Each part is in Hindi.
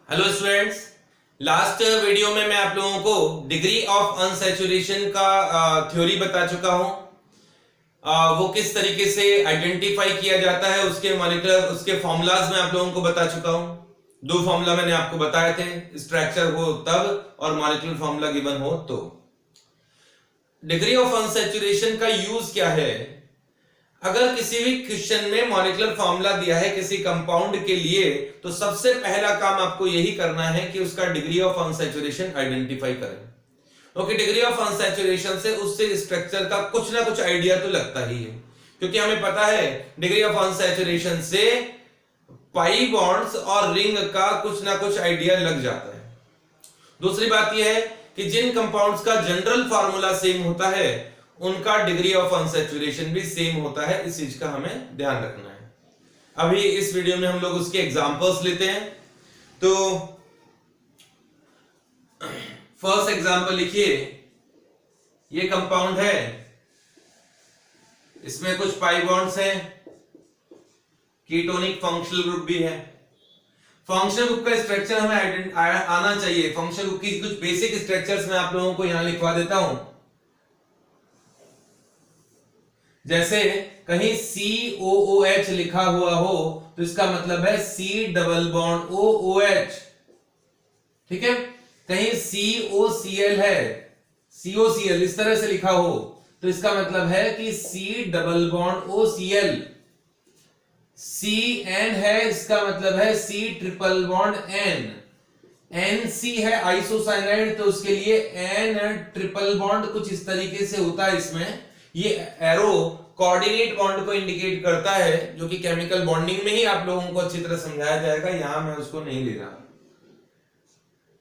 Hello students. लास्ट वीडियो में मैं आप लोगों को डिग्री ऑफ अनसैचुरेशन का थ्योरी बता चुका हूं। वो किस तरीके से आइडेंटिफाई किया जाता है उसके मॉलिक्यूलर उसके फॉर्मूलाज में आप लोगों को बता चुका हूं। दो फॉर्मूला मैंने आपको बताए थे, स्ट्रक्चर हो तब और मॉलिक्यूलर फॉर्मूला गिवन हो तो। डिग्री ऑफ अनसैचुरेशन का यूज क्या है? अगर किसी भी क्वेश्चन में मॉलिक्यूलर फॉर्मूला दिया है किसी कंपाउंड के लिए, तो सबसे पहला काम आपको यही करना है कि उसका डिग्री ऑफ अनसैचुरेशन आइडेंटिफाई करें। क्योंकि डिग्री ऑफ अनसैचुरेशन से उससे स्ट्रक्चर का कुछ ना कुछ आइडिया तो लगता ही है, क्योंकि हमें पता है डिग्री ऑफ अनसैचुरेशन से पाई बॉन्ड्स और रिंग का कुछ ना कुछ आइडिया लग जाता है। दूसरी बात यह है कि जिन कंपाउंड्स का जनरल फार्मूला सेम होता है उनका डिग्री ऑफ अनसैचुरेशन भी सेम होता है। इस चीज का हमें ध्यान रखना है। अभी इस वीडियो में हम लोग उसके एग्जांपल्स लेते हैं। तो फर्स्ट एग्जांपल लिखिए, ये कंपाउंड है, इसमें कुछ पाई बॉन्ड्स हैं, कीटोनिक फंक्शनल ग्रुप भी है। फंक्शनल ग्रुप का स्ट्रक्चर हमें आना चाहिए। फंक्शनल ग्रुप की कुछ बेसिक स्ट्रक्चर्स मैं आप लोगों को यहां लिखवा देता हूं। जैसे कहीं COOH लिखा हुआ हो तो इसका मतलब है C डबल बॉन्ड OOH। ठीक है, कहीं COCl है, COCl इस तरह से लिखा हो तो इसका मतलब है कि C double bond OCl। CN है, इसका मतलब है C triple bond N। NC है आइसोसाइनाइड, तो उसके लिए N ट्रिपल बॉन्ड कुछ इस तरीके से होता है। इसमें ये एरो कोऑर्डिनेट बॉन्ड को इंडिकेट करता है, जो कि केमिकल बॉन्डिंग में ही आप लोगों को अच्छी तरह समझाया जाएगा, यहां मैं उसको नहीं ले रहा।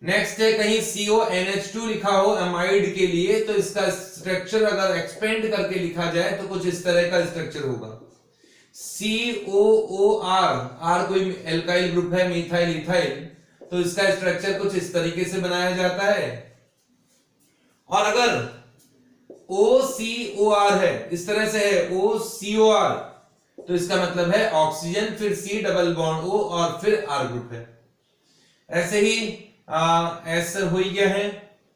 नेक्स्ट है कहीं CONH2 लिखा हो एमाइड के लिए, तो इसका स्ट्रक्चर अगर एक्सपेंड करके लिखा जाए तो कुछ इस तरह का स्ट्रक्चर होगा। COOR, R कोई एल्काइल ग्रुप है, मिथाइल इथाइल, तो इसका स्ट्रक्चर कुछ इस तरीके से बनाया जाता है। और अगर OCOR है, इस तरह से है OCOR, तो इसका मतलब है ऑक्सीजन, फिर C डबल बॉन्ड O और फिर R ग्रुप है। ऐसे ही S हो गया है,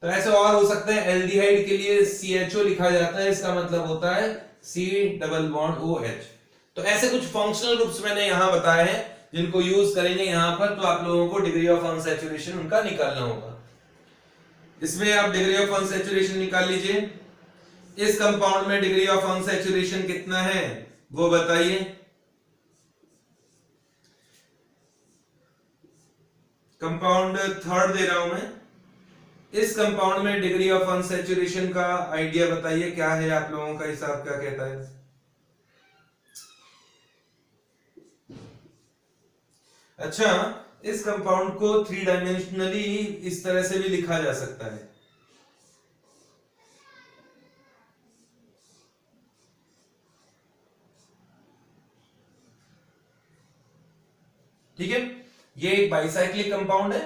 तो ऐसे और हो सकते हैं। एल्डिहाइड के लिए CHO लिखा जाता है, इसका मतलब होता है C डबल बॉन्ड OH। तो ऐसे कुछ फंक्शनल ग्रुप्स मैंने यहां बताए हैं जिनको यूज करेंगे यहां पर, तो आप लोगों को डिग्री ऑफ अनसैचुरेशन उनका निकालना होगा। इसमें आप डिग्री ऑफ अनसैचुरेशन निकाल लीजिए। इस कंपाउंड में डिग्री ऑफ अनसैचुरेशन कितना है वो बताइए। कंपाउंड थर्ड दे रहा हूं मैं। इस कंपाउंड में डिग्री ऑफ अनसैचुरेशन का आइडिया बताइए, क्या है आप लोगों का हिसाब, क्या कहता है? अच्छा, इस कंपाउंड को थ्री डायमेंशनली इस तरह से भी लिखा जा सकता है। ठीक है, ये एक बाइसाइक्लिक कंपाउंड है।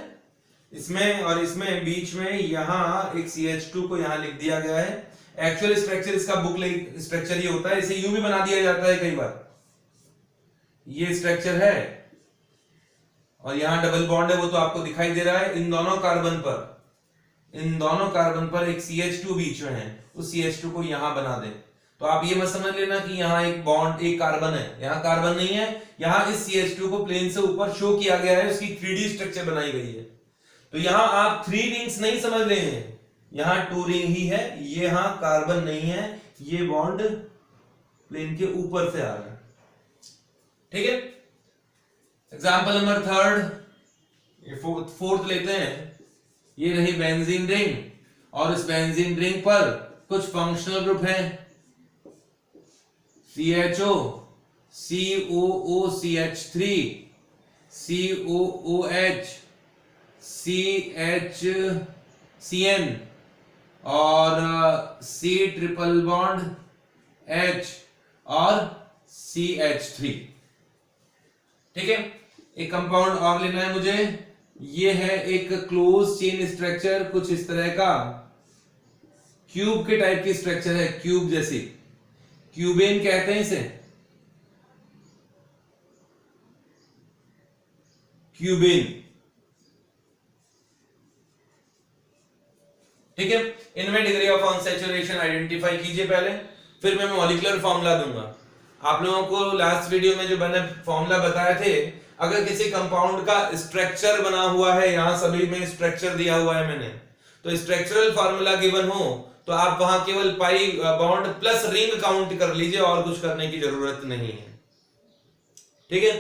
इसमें और इसमें बीच में यहां एक CH2 को यहां लिख दिया गया है। एक्चुअल स्ट्रक्चर इसका बुक स्ट्रक्चर ये होता है, इसे यूं भी बना दिया जाता है कई बार। ये स्ट्रक्चर है और यहां डबल बॉन्ड है, वो तो आपको दिखाई दे रहा है। इन दोनों कार्बन पर एक CH2 बीच में है, उस CH2 को यहां बना दे, तो आप ये मत समझ लेना कि यहाँ एक बॉन्ड, एक कार्बन है, यहाँ कार्बन नहीं है। यहाँ इस CH2 को प्लेन से ऊपर शो किया गया है, उसकी 3D स्ट्रक्चर बनाई गई है। तो यहाँ आप 3 रिंग्स नहीं समझ रहे हैं, यहाँ 2 रिंग ही है। ये यहाँ कार्बन नहीं है, ये बॉन्ड प्लेन के ऊपर से आ रहा है। ठीक है, एग्जाम्पल नंबर थर्ड, फोर्थ लेते हैं। ये रही बेंजीन रिंग और इस बेंजीन रिंग पर कुछ फंक्शनल ग्रुप हैं, CHO, COOCH3, COOH, CN और C ट्रिपल बॉन्ड H और CH3। ठीक है, एक कंपाउंड और लेना है मुझे। ये है एक क्लोज चेन स्ट्रक्चर, कुछ इस तरह का, क्यूब के टाइप की स्ट्रक्चर है, क्यूब जैसी, क्यूबेन कहते हैं इसे, क्यूबेन। ठीक है, इनमें डिग्री ऑफ अनसैचुरेशन आइडेंटिफाई कीजिए पहले, फिर मैं मॉलिक्यूलर फॉर्मूला दूंगा। आप लोगों को लास्ट वीडियो में जो मैंने फॉर्मूला बताए थे, अगर किसी कंपाउंड का स्ट्रक्चर बना हुआ है, यहां सभी में स्ट्रक्चर दिया हुआ है मैंने, तो स्ट्रक्चरल फार्मूला गिवन हो तो आप वहां केवल pi bond plus ring count कर लीजिए, और कुछ करने की जरूरत नहीं है। ठीक है,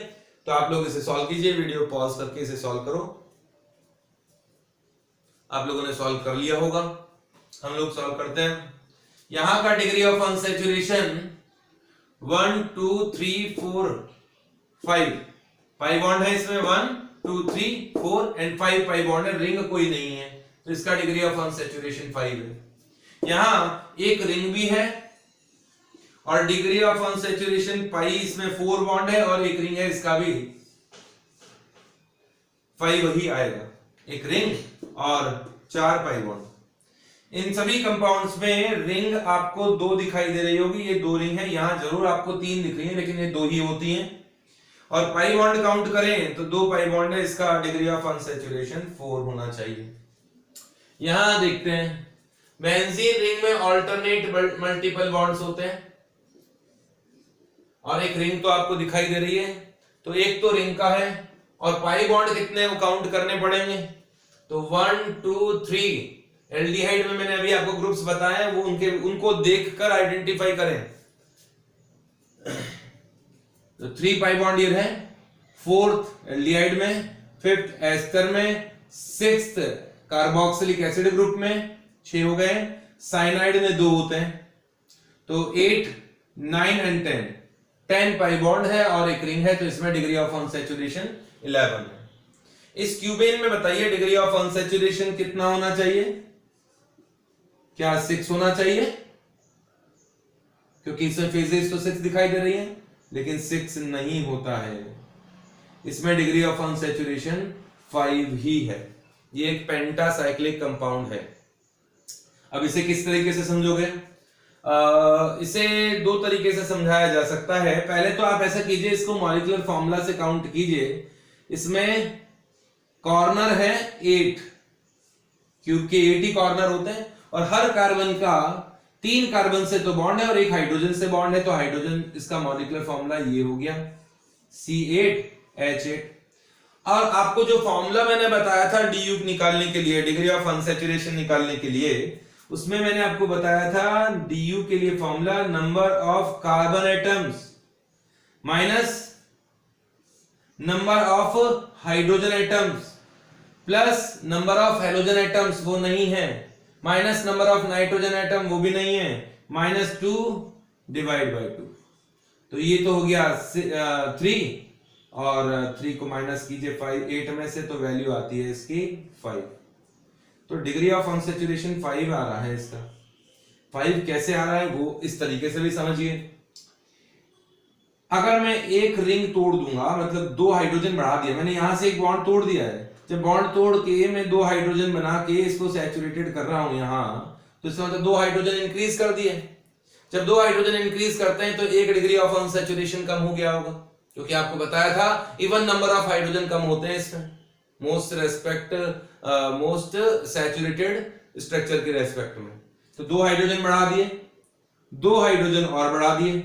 तो आप लोग इसे सॉल्व कीजिए, वीडियो पॉज करके इसे सॉल्व करो। आप लोगों ने सॉल्व कर लिया होगा, हम लोग सॉल्व करते हैं। यहां का degree of unsaturation 1 2 3 4 5 pi bond है इसमें, 1 2 3 4 एंड 5 पाई बॉन्ड है, रिंग कोई नहीं है, तो इसका डिग्री ऑफ अनसैचुरेशन 5 है। यहां एक रिंग भी है और डिग्री ऑफ अनसैचुरेशन पाई, इसमें 4 बॉन्ड है और एक रिंग है, इसका भी 5 ही आएगा, एक रिंग और 4 पाई बॉन्ड। इन सभी कंपाउंड्स में रिंग आपको 2 दिखाई दे रही होगी, ये 2 रिंग है, यहां जरूर आपको 3 दिख रही है, लेकिन ये 2 ही होती हैं। और पाई बॉन्ड काउंट करें तो 2 पाई बॉन्ड है, इसका डिग्री ऑफ अनसैचुरेशन 4 होना चाहिए। यहां देखते हैं, बेंजीन रिंग में ऑल्टरनेट मल्टीपल बॉन्ड्स होते हैं और एक रिंग तो आपको दिखाई दे रही है, तो एक तो रिंग का है, और पाई बॉन्ड कितने काउंट करने पड़ेंगे, तो 1 2 3। एल्डिहाइड में मैंने अभी आपको ग्रुप्स बताए, वो उनको देखकर आइडेंटिफाई करें। तो 3 पाई बॉन्ड ये है, 4th एल्डिहाइड में, 5th एस्टर में, 6th कार्बोक्सिलिक एसिड ग्रुप में 6 हो गए, साइनाइड में 2 होते हैं, तो 8 9 एंड 10 पाई बॉन्ड है और एक रिंग है, तो इसमें डिग्री ऑफ अनसैचुरेशन 11 है। इस क्यूबेन में बताइए डिग्री ऑफ अनसैचुरेशन कितना होना चाहिए, क्या 6 होना चाहिए, क्योंकि इसमें फेजेस तो 6 दिखाई दे रही है, लेकिन 6 नहीं होता है, इसमें डिग्री ऑफ अनसैचुरेशन 5 ही है। ये एक पेंटासाइक्लिक कंपाउंड है। अब इसे किस तरीके से समझोगे? इसे 2 तरीके से समझाया जा सकता है। पहले तो आप ऐसा कीजिए, इसको मॉलिक्यूलर फॉर्मूला से काउंट कीजिए। इसमें कॉर्नर है 8, क्यूब के 8 ही कॉर्नर होते हैं, और हर कार्बन का 3 कार्बन से तो बॉन्ड है और एक हाइड्रोजन से बॉन्ड है, तो हाइड्रोजन, इसका मॉलिक्यूलर फॉर्मूला ये हो गया C8H8। और आपको जो फॉर्मूला मैंने बताया था DU निकालने के लिए, डिग्री ऑफ अनसैचुरेशन निकालने के लिए, उसमें मैंने आपको बताया था DU के लिए formula number of carbon atoms minus number of hydrogen atoms plus number of halogen atoms, वो नहीं है, minus number of nitrogen atom, वो भी नहीं है, -2 डिवाइड बाय 2। तो ये तो हो गया 3, और 3 को माइनस कीजिए 8 में से, तो वैल्यू आती है इसकी 5। तो डिग्री ऑफ अनसैचुरेशन 5 आ रहा है इसका। 5 कैसे आ रहा है वो इस तरीके से भी समझिए। अगर मैं एक रिंग तोड़ दूंगा, मतलब 2 हाइड्रोजन बढ़ा दिया मैंने, यहां से एक बॉन्ड तोड़ दिया है, जब बॉन्ड तोड़ के मैं 2 हाइड्रोजन बना के इसको सैचुरेटेड कर रहा हूं यहां, तो इसका मतलब 2 हाइड्रोजन इंक्रीज कर दिए। जब 2 हाइड्रोजन इंक्रीज करते हैं तो 1 डिग्री ऑफ अनसैचुरेशन कम हो गया होगा, क्योंकि आपको बताया था इवन नंबर ऑफ हाइड्रोजन कम होते हैं इसमें, मोस्ट सैचुरेटेड स्ट्रक्चर के रेस्पेक्ट में। तो 2 हाइड्रोजन बढ़ा दिए, 2 हाइड्रोजन और बढ़ा दिए,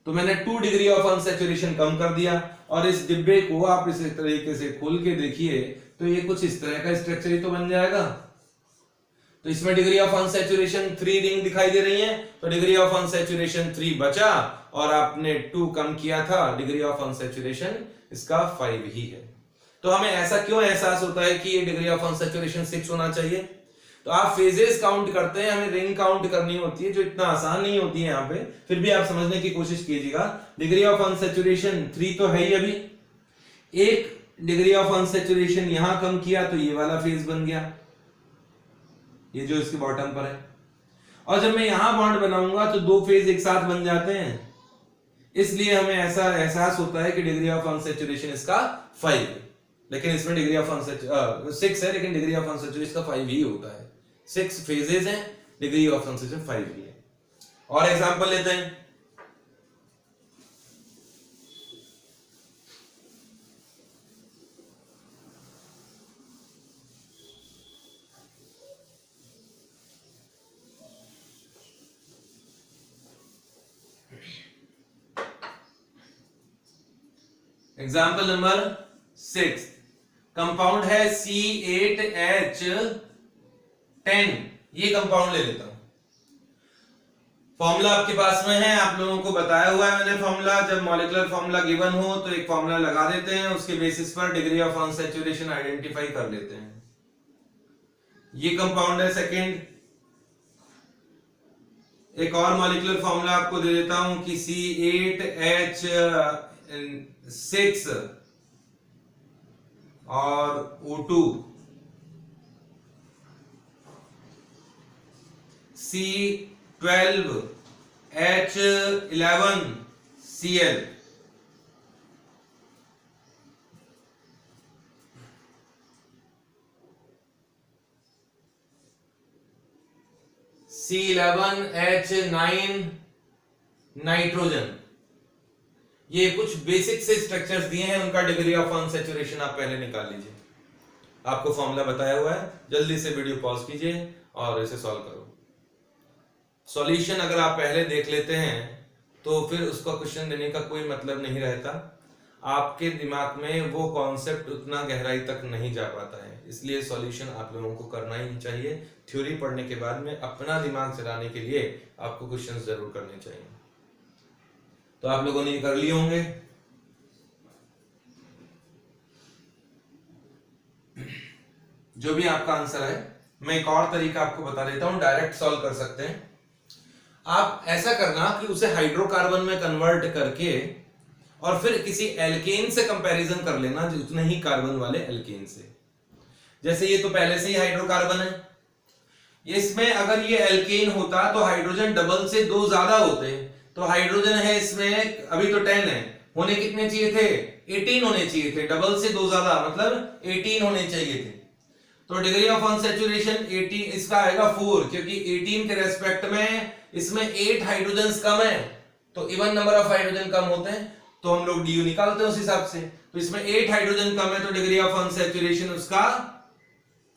तो मैंने 2 डिग्री ऑफ अनसैचुरेशन कम कर दिया। और इस डिब्बे को आप इस तरीके से खोल के देखिए, तो ये कुछ इस तरह का स्ट्रक्चर ही तो बन जाएगा। तो इसमें डिग्री ऑफ अनसैचुरेशन 3 रिंग दिखाई दे रही है, तो डिग्री ऑफ अनसैचुरेशन 3 बचा, और आपने 2 कम किया था, डिग्री ऑफ अनसैचुरेशन इसका 5 ही है। तो हमें ऐसा क्यों एहसास होता है कि ये डिग्री ऑफ अनसैचुरेशन 6 होना चाहिए? तो आप फेजेस काउंट करते हैं, हमें रिंग काउंट करनी होती है, जो इतना आसान नहीं होती है यहाँ पे, फिर भी आप समझने की कोशिश कीजिएगा। डिग्री ऑफ अनसैचुरेशन 3 तो है ही, अभी एक डिग्री ऑफ अनसैचुरेशन यहां कम किया तो ये वाला फेज बन गया, ये जो इसके बॉटम पर है। और जब मैं यहां बॉन्ड बनाऊंगा तो 2 फेज एक साथ बन जाते हैं, इसलिए हमें ऐसा एहसास होता है कि डिग्री ऑफ अनसैचुरेशन इसका 5 है, लेकिन इसमें डिग्री ऑफ अनसैचुरेशन 6 है, लेकिन डिग्री ऑफ अनसैचुरेशन इसका 5 ही होता है। 6 फेजेस हैं, डिग्री ऑफ अनसैचुरेशन 5 ही है। और एग्जांपल लेते हैं। एग्जाम्पल नंबर 6, कंपाउंड है C8H10, ये कंपाउंड ले लेता हूं। फॉर्मूला आपके पास में है, आप लोगों को बताया हुआ है मैंने फॉर्मूला। जब मॉलिक्यूलर फॉर्मूला गिवन हो तो एक फॉर्मूला लगा देते हैं, उसके बेसिस पर डिग्री ऑफ अनसैचुरेशन आइडेंटिफाई कर लेते हैं। ये कंपाउंड है सेकंड। एक और मॉलिक्यूलर फॉर्मूला आपको दे देता हूं कि C8H6 और O2, C12H11Cl, C11H9 नाइट्रोजन। ये कुछ बेसिक से स्ट्रक्चर्स दिए हैं, उनका डिग्री ऑफ अनसैचुरेशन आप पहले निकाल लीजिए। आपको फॉर्मूला बताया हुआ है, जल्दी से वीडियो पॉज कीजिए और इसे सॉल्व करो। सॉल्यूशन अगर आप पहले देख लेते हैं तो फिर उसका क्वेश्चन देने का कोई मतलब नहीं रहता। आपके दिमाग में वो कॉन्सेप्ट उतना गहराई तक नहीं जा पाता है, इसलिए सॉल्यूशन आप लोगों को करना ही चाहिए। थ्योरी पढ़ने के बाद में अपना दिमाग चलाने के लिए आपको क्वेश्चंस जरूर करने चाहिए। तो आप लोगों ने कर लिए होंगे। जो भी आपका आंसर है, मैं एक और तरीका आपको बता देता हूं, डायरेक्ट सॉल्व कर सकते हैं। आप ऐसा करना कि उसे हाइड्रोकार्बन में कन्वर्ट करके और फिर किसी एल्केन से कंपैरिजन कर लेना, उतने ही कार्बन वाले एल्केन से। जैसे ये तो पहले से ही हाइड्रोकार्बन है, इसमें अगर ये एल्केन होता तो हाइड्रोजन डबल से 2 ज्यादा होते। तो हाइड्रोजन है इसमें अभी तो 10 है, होने कितने चाहिए थे? 18 होने चाहिए थे। डबल से 2 ज्यादा मतलब 18 होने चाहिए थे। तो डिग्री ऑफ अनसैचुरेशन 18, इसका आएगा 4, क्योंकि 18 के रेस्पेक्ट में इसमें 8 हाइड्रोजन कम है, तो इवन नंबर ऑफ हाइड्रोजन कम होते हैं, तो हम लोग DU निकालते हैं उस हिसाब से। तो इसमें 8 हाइड्रोजन कम है, तो डिग्री ऑफ अनसैचुरेशन उसका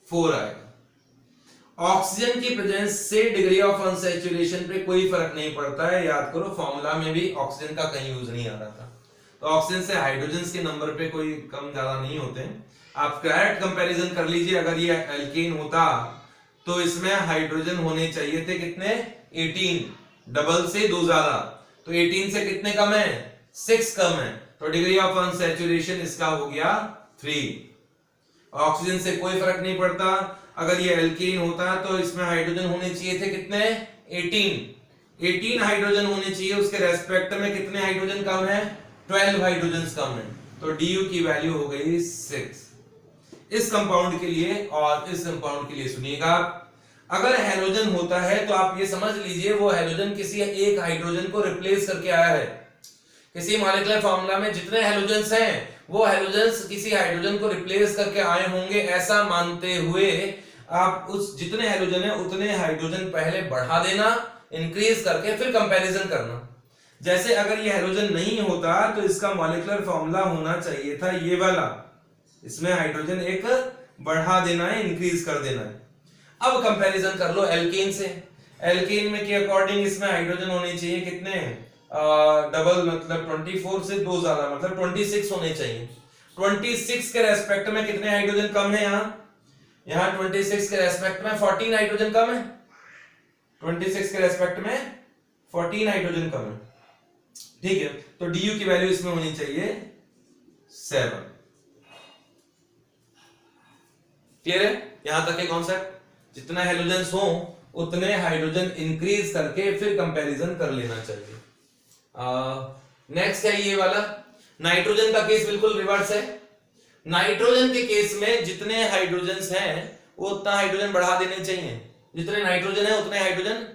4 आएगा। ऑक्सीजन की प्रेजेंस से डिग्री ऑफ अनसैचुरेशन पे कोई फर्क नहीं पड़ता है, याद करो फॉर्मूला में भी ऑक्सीजन का कहीं यूज नहीं आ रहा था। तो ऑक्सीजन से हाइड्रोजन के नंबर पे कोई कम ज्यादा नहीं होते हैं। आप डायरेक्ट कंपैरिजन कर लीजिए, अगर ये एल्केन होता तो इसमें हाइड्रोजन होने चाहिए थे कितने? 18, डबल से 2 ज्यादा, तो 18 से कितने कम है? 6 कम है, तो डिग्री ऑफ अनसैचुरेशन इसका हो गया 3। ऑक्सीजन से कोई फर्क नहीं पड़ता। अगर ये एल्केन होता तो इसमें हाइड्रोजन होने चाहिए थे कितने? 18 हाइड्रोजन होने चाहिए, उसके रेस्पेक्ट में कितने हाइड्रोजन कम है? 12 हाइड्रोजन कम है, तो DU की वैल्यू हो गई 6 इस कंपाउंड के लिए। और इस कंपाउंड के लिए सुनिएगा, अगर हेलोजन होता है तो आप ये समझ लीजिए वो हेलोजन किसी एक हाइड्रोजन को रिप्लेस करके आया है। किसी मॉलिक्यूलर फार्मूला में जितने हेलोजेंस हैं वो हेलोजेंस किसी हाइड्रोजन को रिप्लेस करके आए होंगे, ऐसा मानते हुए आप उस जितने हेलोजन है उतने हाइड्रोजन पहले बढ़ा देना, इंक्रीज करके फिर कंपैरिजन करना। जैसे अगर ये हेलोजन नहीं होता तो इसका मॉलिक्यूलर फार्मूला होना चाहिए था ये वाला, इसमें हाइड्रोजन एक बढ़ा देना है, इंक्रीज कर देना है। अब कंपैरिजन कर लो एल्केन से। एल्केन में के अकॉर्डिंग इसमें हाइड्रोजन होने चाहिए कितने? डबल मतलब 24 से 2 ज्यादा मतलब 26 होने चाहिए। 26 के रेस्पेक्ट में कितने हाइड्रोजन कम है? यहाँ 26 के रेस्पेक्ट में 14 हाइड्रोजन कम है। 26 के रेस्पेक्ट में 14 हाइड्रोजन कम है, ठीक है। तो DU की वैल्यू इसमें होनी चाहिए 7। क्लियर है यहां तक के कॉन्सेप्ट? जितना हेलोजेंस हो उतने हाइड्रोजन इंक्रीज करके फिर कंपैरिजन कर लेना चाहिए। नेक्स्ट है ये वाला, नाइट्रोजन का केस बिल्कुल रिवर्स है। नाइट्रोजन के केस में जितने हाइड्रोजन्स हैं वो उतना हाइड्रोजन बढ़ा देने चाहिए, जितने नाइट्रोजन है उतने हाइड्रोजन,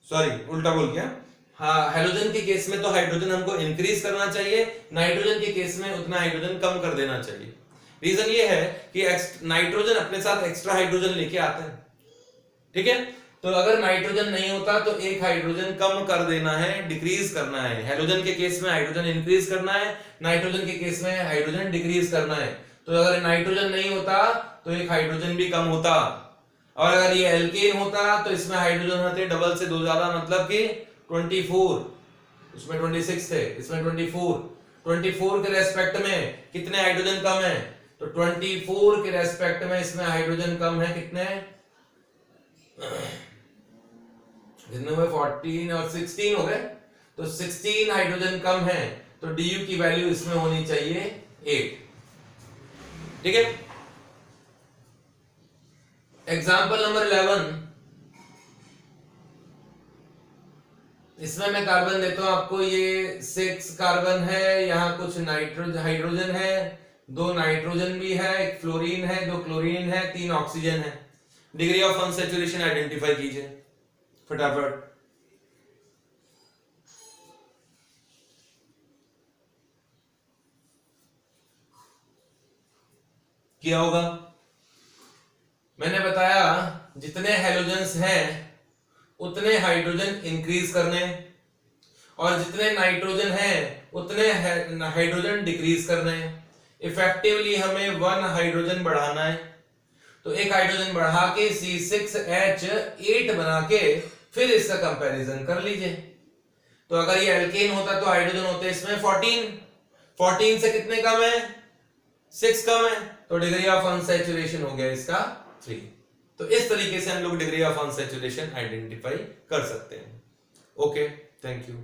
सॉरी उल्टा बोल गया। हाँ, हेलोजन के केस में तो हाइड्रोजन हमको इंक्रीज करना चाहिए, नाइट्रोजन के केस में उतना हाइड्रोजन कम कर देना चाहिए। रीजन ये है कि नाइट्रोजन अपने साथ एक्स्ट्रा हाइड्रोजन लेके आता है, ठीक है। तो अगर नाइट्रोजन नहीं होता तो एक हाइड्रोजन कम कर देना है, डिक्रीज करना है। हेलोजन के केस में हाइड्रोजन इंक्रीज करना है, नाइट्रोजन के केस में हाइड्रोजन डिक्रीज करना है। तो अगर नाइट्रोजन नहीं होता तो एक हाइड्रोजन भी कम होता, और अगर ये एल्केन होता तो इसमें हाइड्रोजन होते डबल से 2 ज्यादा मतलब कि 24, उसमें 26 थे, इसमें 24, 24 के रेस्पेक्ट में कितने हाइड्रोजन कम है? तो 24 के रेस्पेक्ट में इसमें हाइड्रोजन कम है कितने? कितने हुए? 14 और 16 हो गए, तो 16 हाइड्रोजन कम है, तो du की वैल्यू इसमें होनी चाहिए 8। ठीक है। एग्जाम्पल नंबर 11, इसमें मैं कार्बन देता हूं आपको। ये 6 कार्बन है, यहां कुछ नाइट्रोजन हाइड्रोजन है, 2 नाइट्रोजन भी है, 1 फ्लोरीन है, 2 क्लोरीन है, 3 ऑक्सीजन है। डिग्री ऑफ अनसैचुरेशन आइडेंटिफाई कीजिए फटाफट। किया होगा। मैंने बताया जितने हैलोजेंस हैं उतने हाइड्रोजन इंक्रीज करने, और जितने नाइट्रोजन हैं उतने हाइड्रोजन डिक्रीज करने। इफेक्टिवली हमें 1 हाइड्रोजन बढ़ाना है, तो एक हाइड्रोजन बढ़ा के C6H8 बना के फिर इसका कंपैरिजन कर लीजिए। तो अगर ये एल्केन होता तो हाइड्रोजन होते इसमें 14 से कितने कम है? 6 कम है, तो डिग्री ऑफ अनसैचुरेशन हो गया इसका 3। तो इस तरीके से हम लोग डिग्री ऑफ अनसैचुरेशन आइडेंटिफाई कर सकते हैं। Okay, thank you.